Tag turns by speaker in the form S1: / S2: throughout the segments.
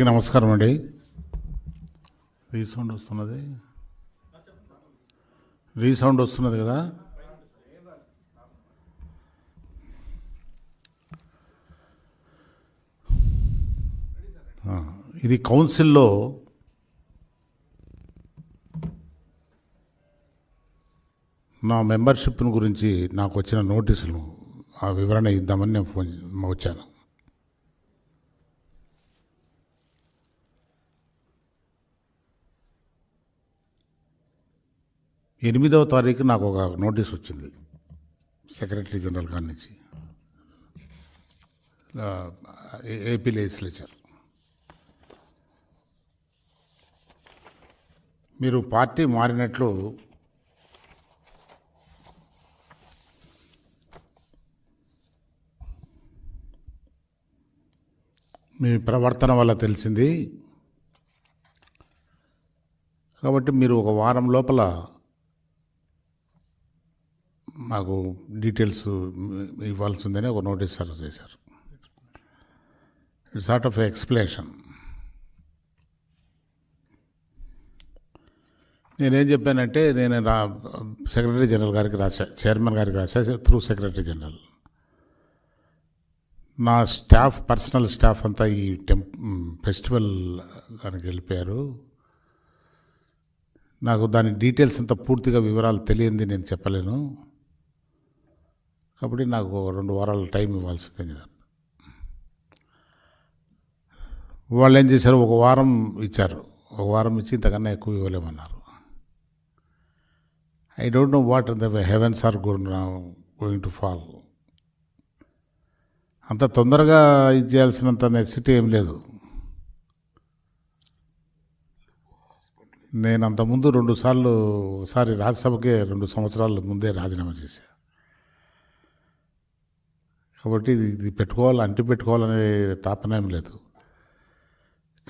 S1: నమస్కారం అండి. రీసౌండ్ వస్తున్నది కదా. ఇది కౌన్సిల్లో నా మెంబర్షిప్ను గురించి నాకు వచ్చిన నోటీసులు ఆ వివరణ ఇద్దామని నేను వచ్చాను. ఎనిమిదవ తారీఖు నాకు ఒక నోటీస్ వచ్చింది సెక్రటరీ జనరల్ గారి నుంచి, ఏపీ లెజిస్లేచర్. మీరు పార్టీ మారినట్లు మీ ప్రవర్తన వల్ల తెలిసింది, కాబట్టి మీరు ఒక వారం లోపల మాకు డీటెయిల్స్ ఇవ్వాల్సిందని ఒక నోటీస్ సర్వ్ చేశారు. It's sort of explanation. నేనేం చెప్పానంటే, నేను సెక్రటరీ జనరల్ గారికి రాశా, చైర్మన్ గారికి రాశా త్రూ సెక్రటరీ జనరల్. నా స్టాఫ్, పర్సనల్ స్టాఫ్ అంతా ఈ ఫెస్టివల్ దానికి వెళ్ళిపోయారు. నాకు దాని డీటెయిల్స్ అంతా పూర్తిగా వివరాలు తెలియంది నేను చెప్పలేను, కాబట్టి నాకు 2 వారాల టైం ఇవ్వాల్సిందే కదా. వాళ్ళు ఏం చేశారు, 1 వారం ఇచ్చారు. 1 వారం ఇచ్చి ఇంతకన్నా ఎక్కువ ఇవ్వలేమన్నారు. I don't know what the heavens are going to fall. అంత తొందరగా ఇది చేయాల్సినంత నెసిటీ ఏం లేదు. నేను అంతకుముందు 2 సార్లు, ఒకసారి రాజ్యసభకే 2 సంవత్సరాల ముందే రాజీనామా చేశాను. కాబట్టి ఇది పెట్టుకోవాలనే తాపనయం లేదు.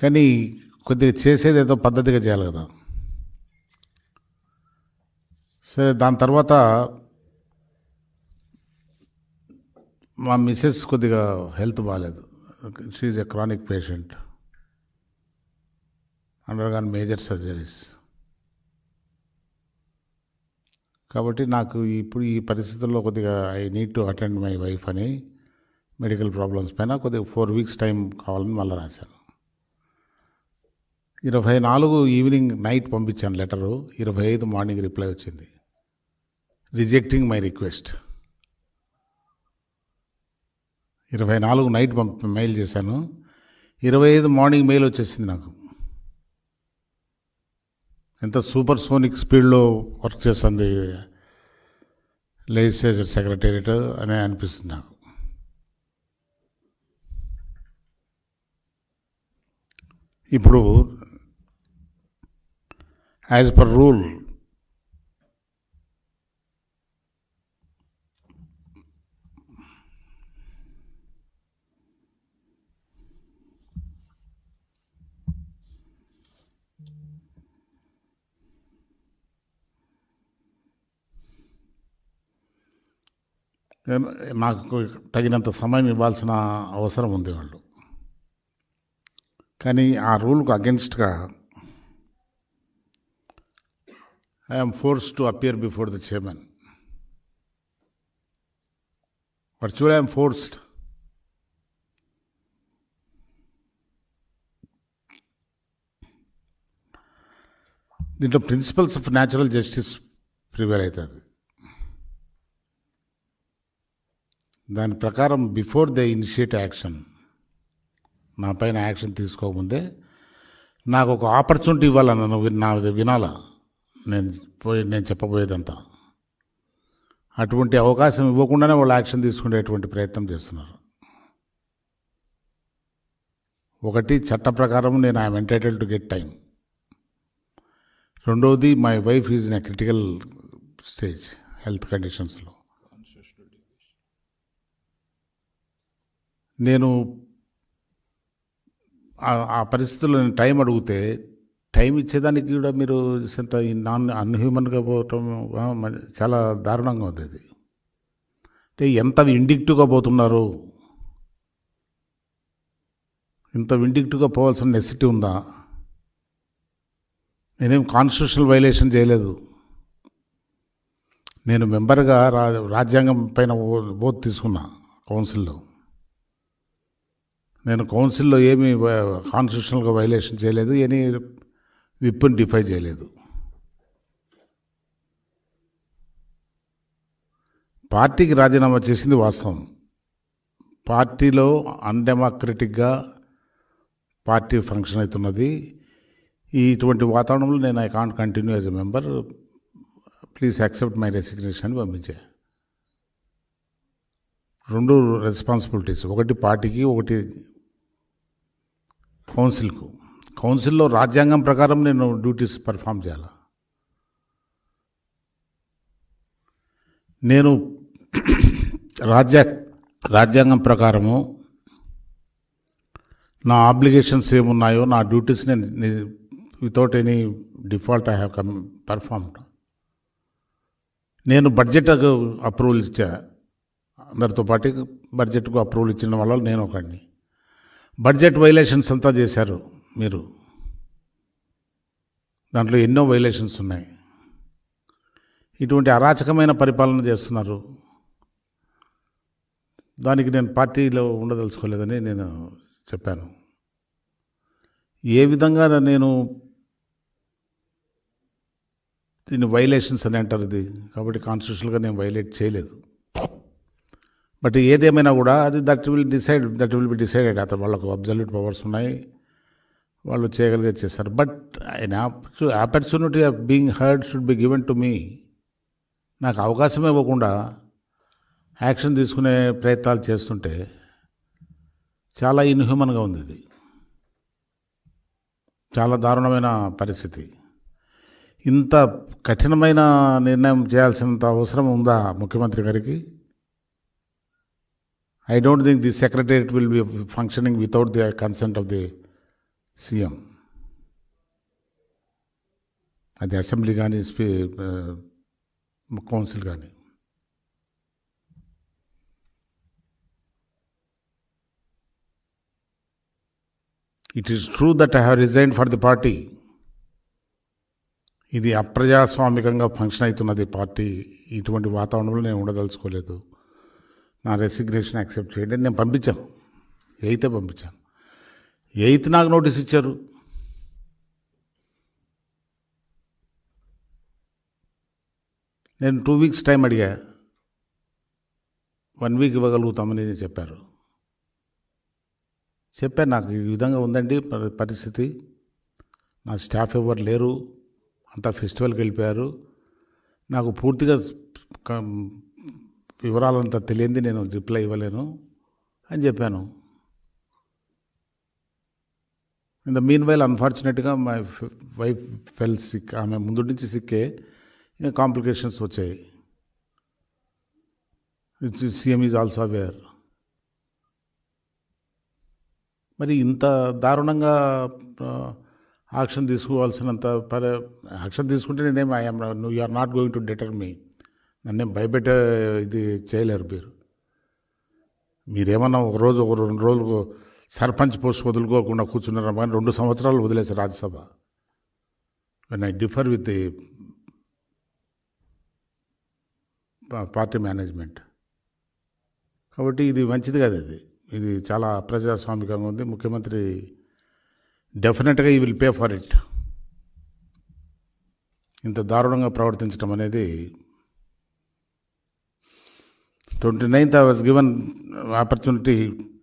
S1: కానీ కొద్దిగా చేసేది ఏదో పద్ధతిగా చేయాలి కదా. సరే, దాని తర్వాత మా మిసెస్ కొద్దిగా హెల్త్ బాగాలేదు. She is a chronic patient, undergone major surgeries. కాబట్టి నాకు ఇప్పుడు ఈ పరిస్థితుల్లో కొద్దిగా I need to attend my wife అని మెడికల్ ప్రాబ్లమ్స్ పైన కొద్దిగా 4 వీక్స్ టైం కావాలని మళ్ళీ రాశాను. 24 ఈవినింగ్ నైట్ పంపించాను లెటరు. 25 మార్నింగ్ రిప్లై వచ్చింది, rejecting my request. 24 night mail చేశాను, 25 మార్నింగ్ మెయిల్ వచ్చేసింది నాకు. ఎంత సూపర్ సోనిక్ స్పీడ్లో వర్క్ చేస్తుంది లెజిస్లేచర్ సెక్రటేరియట్ అనే అనిపిస్తుంది నాకు. ఇప్పుడు యాజ్ పర్ రూల్ నాకు తగినంత సమయం ఇవ్వాల్సిన అవసరం ఉంది వాళ్ళు. కానీ ఆ రూల్కు అగెన్స్ట్గా I'm forced to appear before the chairman. Virtually I'm forced. దీంట్లో principles of natural justice prevail అవుతుంది. దాని ప్రకారం బిఫోర్ దే ఇనిషియేట్ యాక్షన్, నా పైన యాక్షన్ తీసుకోకముందే నాకు ఒక ఆపర్చునిటీ ఇవ్వాలన్న, నా వినాలా నేను చెప్పబోయేదంతా. అటువంటి అవకాశం ఇవ్వకుండానే వాళ్ళు యాక్షన్ తీసుకునేటువంటి ప్రయత్నం చేస్తున్నారు. ఒకటి, చట్ట ప్రకారం నేను I'm entitle to get time. రెండవది, my wife is in a critical stage health కండిషన్స్లో. నేను ఆ పరిస్థితుల్లో టైం అడిగితే టైం ఇచ్చేదానికి కూడా మీరు ఇంత అన్హ్యూమన్గా పోవటం చాలా దారుణంగా ఉంది. అది అంటే ఎంత ఇండిక్టివ్గా పోతున్నారు. ఇంత విండిక్ట్గా పోవాల్సిన నెసిటీ ఉందా? నేనేం కాన్స్టిట్యూషనల్ వైలేషన్ చేయలేదు. నేను మెంబర్గా రాజ్యాంగం పైన ఓత్ తీసుకున్నా కౌన్సిల్లో. నేను కౌన్సిల్లో ఏమీ కాన్స్టిట్యూషనల్గా వైలేషన్ చేయలేదు, ఎనీ విప్ని డిఫై చేయలేదు. పార్టీకి రాజీనామా చేసింది వాస్తవం. పార్టీలో అన్డెమోక్రటిక్గా పార్టీ ఫంక్షన్ అవుతున్నది. ఇటువంటి వాతావరణంలో నేను I can't continue as a member, please accept my resignation అని పంపించా. 2 రెస్పాన్సిబిలిటీస్, ఒకటి పార్టీకి, ఒకటి కౌన్సిల్కు. కౌన్సిల్లో రాజ్యాంగం ప్రకారం నేను డ్యూటీస్ పర్ఫామ్ చేయాలి. నేను రాజ్యాంగం ప్రకారము నా ఆబ్లిగేషన్స్ ఏమున్నాయో, నా డ్యూటీస్ నేను without any default I have performed. నేను బడ్జెట్ అప్రూవల్ ఇచ్చా, అందరితో పాటు బడ్జెట్కు అప్రూవల్ ఇచ్చిన వాళ్ళ నేను ఒకడిని. బడ్జెట్ వైలేషన్స్ అంతా చేశారు మీరు, దాంట్లో ఎన్నో వైలేషన్స్ ఉన్నాయి. ఇటువంటి అరాచకమైన పరిపాలన చేస్తున్నారు. దానికి నేను పార్టీలో ఉండదలుచుకోలేదని నేను చెప్పాను. ఏ విధంగా నేను దీన్ని వైలేషన్స్ అని అంటారు ఇది, కాబట్టి కాన్స్టిట్యూషనల్గా నేను వైలేట్ చేయలేదు. బట్ ఏదేమైనా కూడా అది దట్ విల్ బి డిసైడెడ్. అతను వాళ్ళకు అబ్జల్యూట్ పవర్స్ ఉన్నాయి, వాళ్ళు చేయగలిగే చేస్తారు. But opportunity of being heard should be given to me. నాకు అవకాశం ఇవ్వకుండా యాక్షన్ తీసుకునే ప్రయత్నాలు చేస్తుంటే చాలా ఇన్హ్యూమన్గా ఉంది. ఇది చాలా దారుణమైన పరిస్థితి. ఇంత కఠినమైన నిర్ణయం చేయాల్సినంత అవసరం ఉందా ముఖ్యమంత్రి గారికి? I don't think the secretariat will be functioning without the consent of the CM. అది అసెంబ్లీ కానీ కౌన్సిల్ కానీ. It is true that I have resigned for the party. ఇది అప్రజాస్వామికంగా ఫంక్షన్ అవుతున్నది పార్టీ. ఇటువంటి వాతావరణంలో నేను ఉండదలుచుకోలేదు. నా రెసిగ్నేషన్ యాక్సెప్ట్ చేయండి. నేను పంపించాను, 8th పంపించాను. 8th నాకు నోటీస్ ఇచ్చారు. నేను 2 weeks టైం అడిగా, 1 week ఇవ్వగలుగుతామని చెప్పారు. చెప్పాను, నాకు ఈ విధంగా ఉందండి పరిస్థితి, నా స్టాఫ్ ఎవరు లేరు, అంతా ఫెస్టివల్కి వెళ్ళిపోయారు, నాకు పూర్తిగా వివరాలంతా తెలియంది, నేను రిప్లై ఇవ్వలేను అని చెప్పాను. ఇన్ ద మీన్ వైల్ అన్ఫార్చునేట్గా మై వైఫ్ ఫెల్ సిక్. ఆమె ముందు నుంచి సిక్కే, ఇంకా కాంప్లికేషన్స్ వచ్చాయి. CM is also aware. మరి ఇంత దారుణంగా యాక్షన్ తీసుకోవాల్సినంత యాక్షన్ తీసుకుంటే నేనేం you are not going to deter me, నన్నేం భయపెట్టే ఇది చేయలేరు మీరు. మీరేమన్నా ఒక 2 రోజులు సర్పంచ్ పోస్ట్ వదులుకోకుండా కూర్చున్నారు, కానీ 2 సంవత్సరాలు వదిలేసి Rajya Sabha. When I differ with the party management. కాబట్టి ఇది మంచిది కాదు. ఇది చాలా అప్రజాస్వామికంగా ఉంది. ముఖ్యమంత్రి డెఫినెట్గా ఈ విల్ పే ఫర్ ఇట్. ఇంత దారుణంగా ప్రవర్తించడం అనేది. 29th I was given opportunity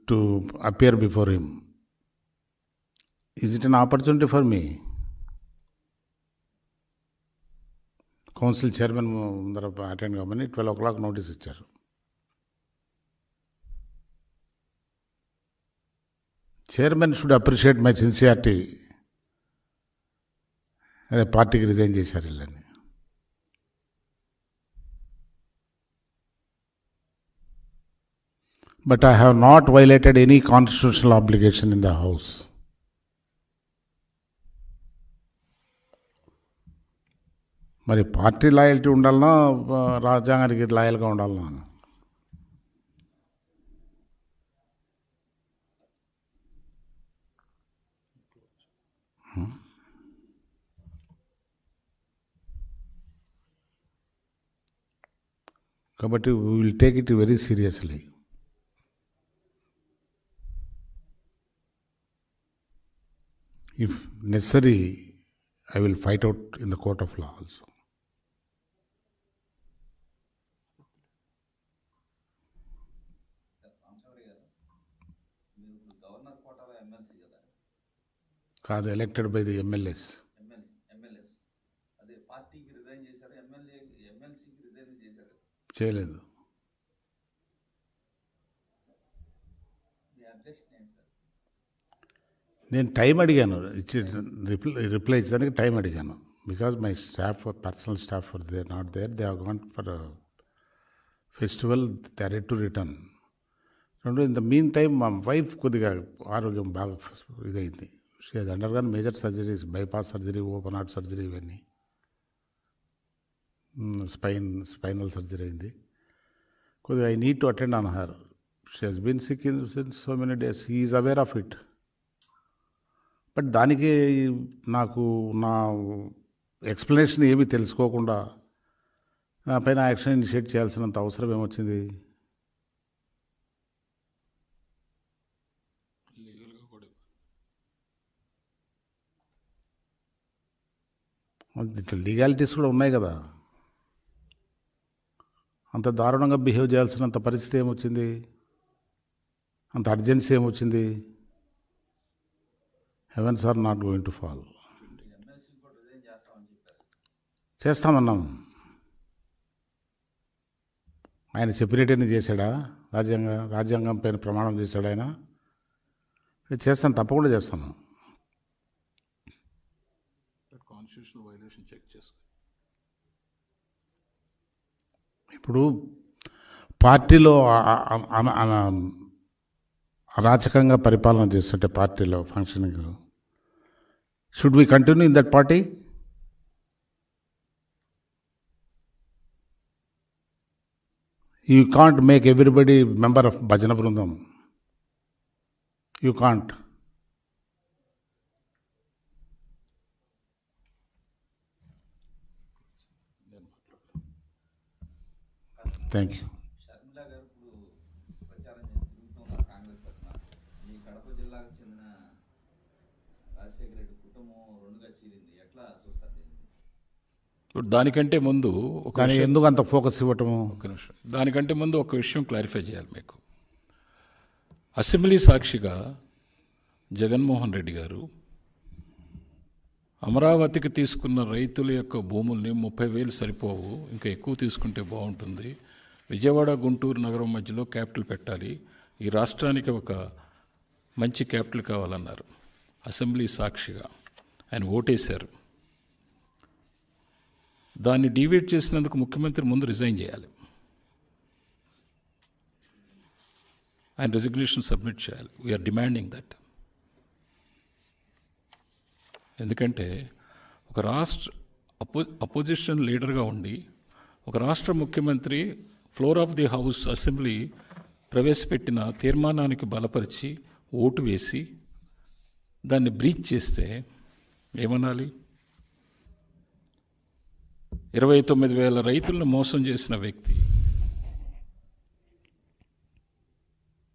S1: to appear before him. Is it an opportunity for me? Council chairman ముందర అటెండ్ కామని 12 o'clock నోటీస్ ఇచ్చారు. Chairman should appreciate my sincerity. అదే పార్టీకి రిజైన్ చేశారు వీళ్ళని. But I have not violated any constitutional obligation in the house. మరి party loyalty ఉండాలన్నా రాజ్యాంగానికి లాయల్గా ఉండాలన్నా? కాబట్టి we will take it very seriously. If necessary I will fight out in the court of law also. కాదు, elected by the MLAs. చేయలేదు. నేను time అడిగాను, reply ఇచ్చడానికి టైం అడిగాను. Because my staff, personal staff they are not there, they have gone for festival, they are ready to return. రెండు, in the mean time మా wife కొద్దిగా ఆరోగ్యం బాగా ఇదైంది. She has undergone major surgeries, bypass surgery, open heart surgery, ఇవన్నీ spinal surgery అయింది. కొద్దిగా I need to attend on her. She has been sick in since so many days. He is aware of it. But దానికి నాకు నా explanation ఏమీ తెలుసుకోకుండా నా పైన యాక్షన్ ఇనిషియేట్ చేయాల్సినంత అవసరం ఏమొచ్చింది? ఇట్లా లీగాలిటీస్ కూడా ఉన్నాయి కదా. అంత దారుణంగా బిహేవ్ చేయాల్సినంత పరిస్థితి ఏమొచ్చింది? అంత అర్జెన్సీ ఏమొచ్చింది? Heavens are not going to fall. చేస్తామన్నాం. ఆయన చెప్పినట్టేనే చేశాడా? రాజ్యాంగం పైన ప్రమాణం చేశాడు ఆయన. చేస్తాను, తప్పకుండా చేస్తాను.
S2: కాన్స్టిట్యూషనల్ వైలేషన్ చెక్ చేసుకో.
S1: ఇప్పుడు పార్టీలో అరాచకంగా పరిపాలన చేస్తుంటే పార్టీలో functioning, should we continue in that party? You can't make everybody member of భజన బృందం. You can't. Thank you.
S2: దానికంటే ముందు
S1: ఎందుకు అంత ఫోకస్ ఇవ్వటము?
S2: ఒక నిమిషం. దానికంటే ముందు ఒక విషయం క్లారిఫై చేయాలి మీకు. అసెంబ్లీ సాక్షిగా జగన్మోహన్ రెడ్డి గారు అమరావతికి తీసుకున్న రైతుల యొక్క భూముల్ని 30,000 సరిపోవు, ఇంకా ఎక్కువ తీసుకుంటే బాగుంటుంది, విజయవాడ గుంటూరు నగరం మధ్యలో క్యాపిటల్ పెట్టాలి, ఈ రాష్ట్రానికి ఒక మంచి క్యాపిటల్ కావాలన్నారు. అసెంబ్లీ సాక్షిగా ఆయన ఓటేశారు. దాన్ని డివేట్ చేసినందుకు ముఖ్యమంత్రి ముందు రిజైన్ చేయాలి, ఆయన రెసిగ్నేషన్ సబ్మిట్ చేయాలి. We are demanding that. ఎందుకంటే ఒక రాష్ట్ర అపోజిషన్ లీడర్గా ఉండి ఒక రాష్ట్ర ముఖ్యమంత్రి floor of the house assembly ప్రవేశపెట్టిన తీర్మానానికి బలపరిచి ఓటు వేసి దాన్ని బ్రీచ్ చేస్తే ఏమనాలి? 29,000 రైతులను మోసం చేసిన వ్యక్తి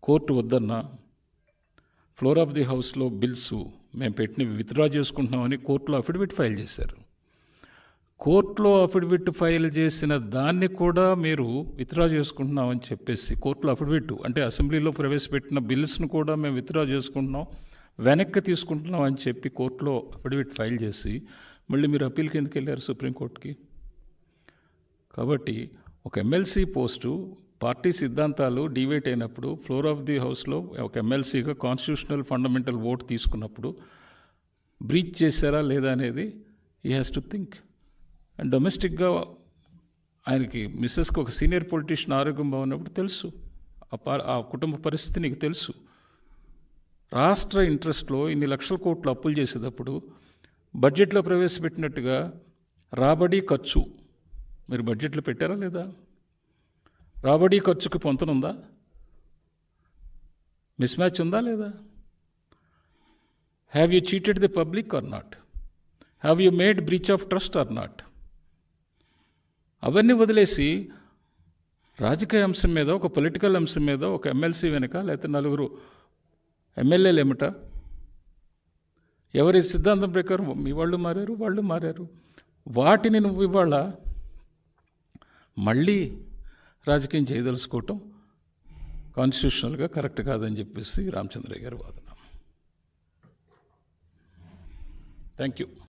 S2: కోర్టు వద్దన్న ఫ్లోర్ ఆఫ్ ది హౌస్లో బిల్స్ మేము పెట్టినవి విత్డ్రా చేసుకుంటున్నామని కోర్టులో అఫిడవిట్ ఫైల్ చేశారు. కోర్టులో అఫిడవిట్ ఫైల్ చేసిన దాన్ని కూడా మీరు విత్డ్రా చేసుకుంటున్నామని చెప్పేసి కోర్టులో అఫిడవిట్ అంటే అసెంబ్లీలో ప్రవేశపెట్టిన బిల్స్ను కూడా మేము విత్డ్రా చేసుకుంటున్నాం, వెనక్కి తీసుకుంటున్నాం అని చెప్పి కోర్టులో అఫిడవిట్ ఫైల్ చేసి మళ్ళీ మీరు అప్పీల్కి ఎందుకు వెళ్ళారు సుప్రీంకోర్టుకి? కాబట్టి ఒక ఎమ్మెల్సీ పోస్టు పార్టీ సిద్ధాంతాలు డివేట్ అయినప్పుడు ఫ్లోర్ ఆఫ్ ది హౌస్లో ఒక ఎమ్మెల్సీగా కాన్స్టిట్యూషనల్ ఫండమెంటల్ ఓట్ తీసుకున్నప్పుడు బ్రీచ్ చేశారా లేదా అనేది he has to think. And డొమెస్టిక్గా ఆయనకి మిస్సెస్కి ఒక సీనియర్ పొలిటీషియన్ ఆరోగ్యం బాగున్నప్పుడు తెలుసు, ఆ కుటుంబ పరిస్థితి నీకు తెలుసు. రాష్ట్ర ఇంట్రెస్ట్లో ఇన్ని లక్షల కోట్లు అప్పులు చేసేటప్పుడు బడ్జెట్లో ప్రవేశపెట్టినట్టుగా రాబడి ఖర్చు మీరు బడ్జెట్లో పెట్టారా లేదా? రాబడి ఖర్చుకి పొంతనుందా? మిస్ మ్యాచ్ ఉందా లేదా? Have you cheated the public or not? Have you made breach of trust or not? అవన్నీ వదిలేసి రాజకీయ అంశం మీద, ఒక పొలిటికల్ అంశం మీద, ఒక ఎమ్మెల్సీ వెనుక లేకపోతే నలుగురు ఎమ్మెల్యేలు ఏమిట, ఎవరి సిద్ధాంతం ప్రకారం మీ వాళ్ళు మారారు, వాళ్ళు మారారు, వాటిని నువ్వు ఇవాళ మళ్ళీ రాజకీయం చేయదలుచుకోవటం కాన్స్టిట్యూషనల్గా కరెక్ట్ కాదని చెప్పేసి రామచంద్రయ్య గారి వాదన. Thank you.